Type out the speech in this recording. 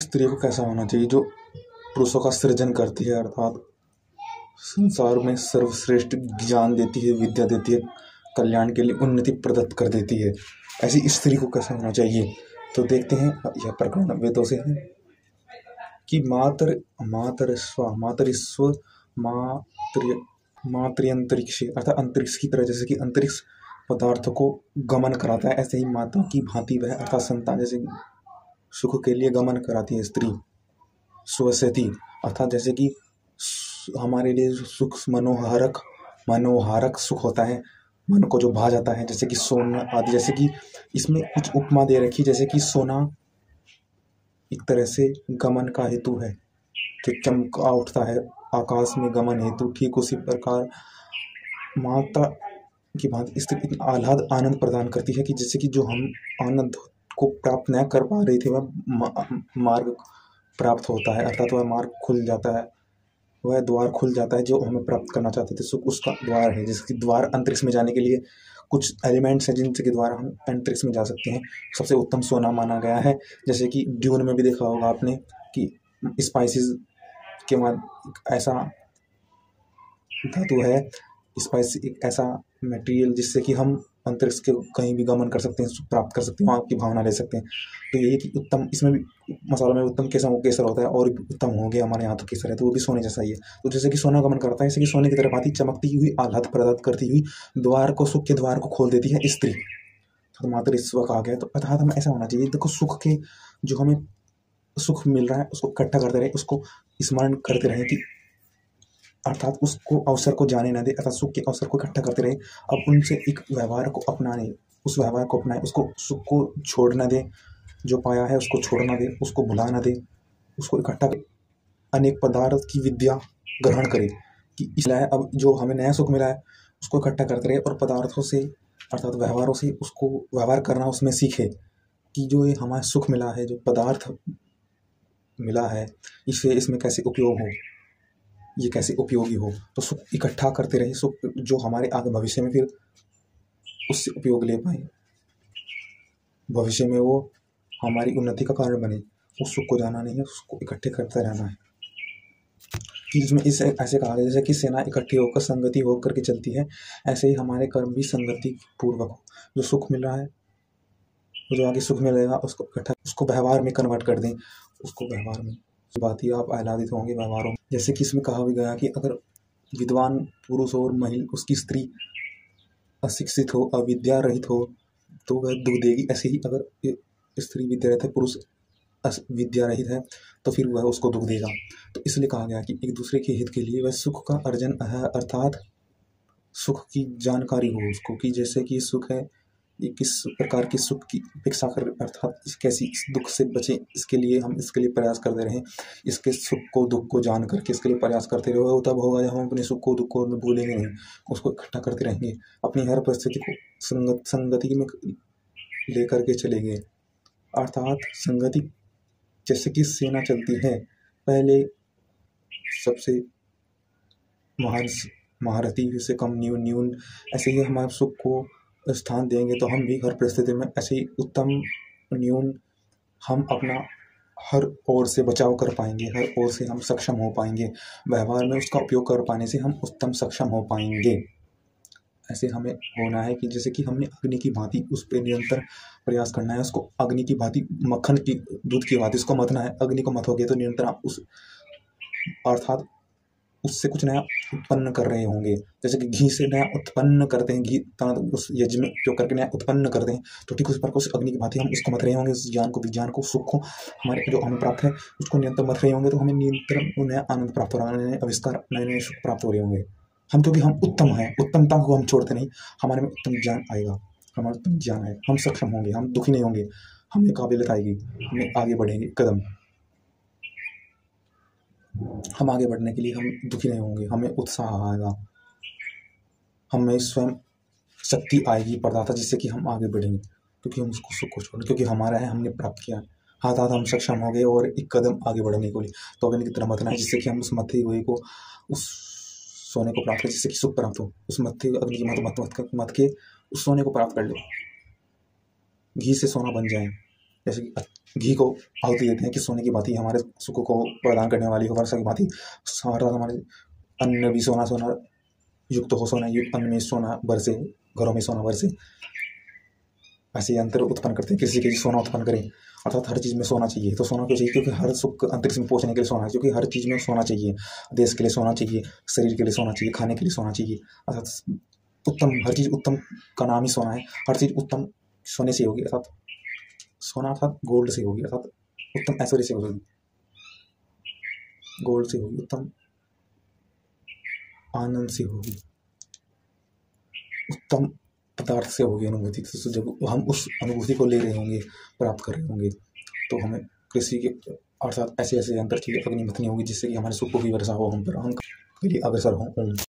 स्त्री को कैसा होना चाहिए जो पुरुषों का सृजन करती है, अर्थात संसार में सर्वश्रेष्ठ ज्ञान देती है, विद्या देती है, कल्याण के लिए उन्नति प्रदत्त कर देती है। ऐसी स्त्री को कैसा होना चाहिए, तो देखते हैं यह प्रकरण वेदों से है कि मातृअंतरिक्ष अर्थात अंतरिक्ष की तरह, जैसे कि अंतरिक्ष पदार्थों को गमन कराता है, ऐसे ही माता की भांति वह अर्थात संतान जैसे सुख के लिए गमन कराती है स्त्री। स्वसती अर्थात जैसे कि हमारे लिए सुख मनोहारक सुख होता है, मन को जो भा जाता है, जैसे कि सोना आदि। जैसे कि इसमें कुछ उपमा दे रखी, जैसे कि सोना एक तरह से गमन का हेतु है, जो चमका उठता है आकाश में गमन हेतु, ठीक उसी प्रकार माता की भांति स्त्री आह्लाद आनंद प्रदान करती है कि जैसे कि जो हम आनंद को प्राप्त न कर पा रहे थे वह मार्ग प्राप्त होता है, अर्थात वह मार्ग खुल जाता है, वह द्वार खुल जाता है जो हमें प्राप्त करना चाहते थे, सुख उसका द्वार है। जिसके द्वार अंतरिक्ष में जाने के लिए कुछ एलिमेंट्स हैं जिनके द्वारा हम अंतरिक्ष में जा सकते हैं। सबसे उत्तम सोना माना गया है, जैसे कि ड्यून में भी देखा होगा आपने कि स्पाइसेस के बाद ऐसा धातु है, स्पाइस एक ऐसा मटेरियल जिससे कि हम अंतरिक्ष के कहीं भी गमन कर सकते हैं, सुख प्राप्त कर सकते हैं, वहाँ की भावना ले सकते हैं। तो यही कि उत्तम, इसमें भी मसालों में उत्तम केसर होता है, और भी उत्तम हो गया हमारे यहाँ तो केसर है, तो वो भी सोने जैसा ही है। तो जैसे कि सोना गमन करता है, जैसे कि सोने की तरह भांति चमकती हुई आह्लाद प्रदान करती हुई द्वार को, सुख के द्वार को खोल देती है स्त्री। तो मातृस्व कहा गया। तो अर्थात हमें ऐसा होना चाहिए, देखो सुख के जो हमें सुख मिल रहा है उसको इकट्ठा करते रहे, उसको स्मरण करते रहे कि अर्थात उसको अवसर को जाने न दे, अर्थात सुख के अवसर को इकट्ठा करते रहे। अब उनसे एक व्यवहार को अपनाने, उस व्यवहार को अपनाए, उसको सुख को छोड़ न दे, जो पाया है उसको छोड़ न दे, उसको भुला न दे, उसको इकट्ठा करे, अनेक पदार्थ की विद्या ग्रहण करे कि इसलिए अब जो हमें नया सुख मिला है उसको इकट्ठा करते रहे, और पदार्थों से अर्थात व्यवहारों से उसको व्यवहार करना उसमें सीखे कि जो ये हमारा सुख मिला है, जो पदार्थ मिला है, इससे इसमें कैसे उपयोग हो, ये कैसे उपयोगी हो। तो सुख इकट्ठा करते रहे, सुख जो हमारे आगे भविष्य में फिर उससे उपयोग ले पाए, भविष्य में वो हमारी उन्नति का कारण बने। उस सुख को जाना नहीं है, उसको इकट्ठे करते रहना है। कि इसमें इसे ऐसे कहा गया जैसे कि सेना इकट्ठी होकर संगति होकर के चलती है, ऐसे ही हमारे कर्म भी संगति पूर्वक हो। जो सुख मिल रहा है, जो आगे सुख मिलेगा, उसको इकट्ठा, उसको व्यवहार में कन्वर्ट कर दें, उसको व्यवहार में बात ही आप आह्लादित होंगे व्यवहारों में। जैसे कि इसमें कहा भी गया कि अगर विद्वान पुरुष और महिला, उसकी स्त्री अशिक्षित हो, अविद्या रहित हो, तो वह दुख देगी। ऐसे ही अगर स्त्री विद्या रहित है, पुरुष विद्या रहित है, तो फिर वह उसको दुख देगा। तो इसलिए कहा गया कि एक दूसरे के हित के लिए वह सुख का अर्जन है, अर्थात सुख की जानकारी हो उसको, कि जैसे कि सुख है, ये किस प्रकार की सुख की अपेक्षा कर, अर्थात कैसी इस दुख से बचें, इसके लिए हम इसके लिए प्रयास करते रहें, इसके सुख को दुख को जान करके इसके लिए प्रयास करते रहे। वो तब होगा जब हम अपने सुख को दुख को भूलेंगे नहीं, उसको इकट्ठा करते रहेंगे, अपनी हर परिस्थिति को संगति में लेकर के चलेंगे। अर्थात संगति जैसे कि सेना चलती है, पहले सबसे महारथी से कम न्यून, ऐसे ही हमारे सुख को स्थान देंगे तो हम भी हर परिस्थिति में ऐसे ही उत्तम न्यून, हम अपना हर ओर से बचाव कर पाएंगे, हर ओर से हम सक्षम हो पाएंगे, व्यवहार में उसका उपयोग कर पाने से हम उत्तम सक्षम हो पाएंगे। ऐसे हमें होना है कि जैसे कि हमने अग्नि की भांति उस पर निरंतर प्रयास करना है, उसको अग्नि की भांति, मक्खन की दूध की भांति उसको मथना है। अग्नि को मथोगे तो निरंतर आप उस अर्थात उससे कुछ नया उत्पन्न कर रहे होंगे। जैसे कि घी से नया उत्पन्न करते हैं, घी उस यज्ञ में उपयोग करके नया उत्पन्न करते हैं, तो ठीक उस प्रकार उस अग्नि की भांति हम उसको मथ रहे होंगे, उस ज्ञान को, विज्ञान को, सुख को, हमारे जो हमें प्राप्त है उसको निरंतर मथ रहे होंगे, तो हमें निरंतर नया आनंद प्राप्त हो रहा है, नए आविष्कार, नए सुख प्राप्त हो रहे होंगे। हम क्योंकि हम उत्तम हैं, उत्तमता को हम छोड़ते नहीं, हमारे में उत्तम ज्ञान आएगा, हमारा उत्तम ज्ञान है, हम सक्षम होंगे, हम दुखी नहीं होंगे, हमें काबिलियत आएगी, हमें आगे बढ़ेंगे कदम, हम आगे बढ़ने के लिए हम दुखी नहीं होंगे, हमें उत्साह आएगा, हमें स्वयं शक्ति आएगी प्रदाता, जिससे कि हम आगे बढ़ेंगे, क्योंकि हम उसको सुख को छोड़, क्योंकि हमारा है, हमने प्राप्त किया, हाथ हम सक्षम हो गए और एक कदम आगे बढ़ने को लिए। तो अग्नि की तरह मतना है, जिससे कि हम उस मथे हुए को, उस सोने को प्राप्त करें, जिससे कि सुख प्राप्त हो। उस मथे अग्नि की मत के उस सोने को प्राप्त कर ले, घी से सोना बन जाए, जैसे कि घी को आहुति देते हैं कि सोने की भांति हमारे सुख को प्रदान करने वाली हो, वर्षा की भांति हमारे अन्न में भी सोना सोना युक्त हो, सोना युक्त अन्न में सोना बरसे, घरों में सोना बरसे। ऐसे यंत्र उत्पन्न करते हैं, कृषि के लिए सोना उत्पन्न करें, अर्थात हर चीज़ में सोना चाहिए। तो सोना क्यों चाहिए? क्योंकि हर सुख अंतरिक्ष में पहुंचने के लिए सोना है, क्योंकि हर चीज़ में सोना चाहिए। देश के लिए सोना चाहिए, शरीर के लिए सोना चाहिए, खाने के लिए सोना चाहिए, अर्थात उत्तम हर चीज़ उत्तम का नाम ही सोना है। हर चीज़ उत्तम सोने से होगी, अर्थात सोना अर्थात गोल्ड से होगी, अर्थात उत्तम ऐश्वर्य से होगी, गोल्ड से होगी, उत्तम आनंद से होगी, उत्तम पदार्थ से होगी अनुभूति। तो जब हम उस अनुभूति को ले रहे होंगे, प्राप्त कर रहे होंगे, तो हमें कृषि के अर्थात ऐसे ऐसे यंत्र चाहिए, अग्निमथनी होगी, जिससे कि हमारे सुख की वर्षा हो, हम पर हम के लिए अग्रसर हों।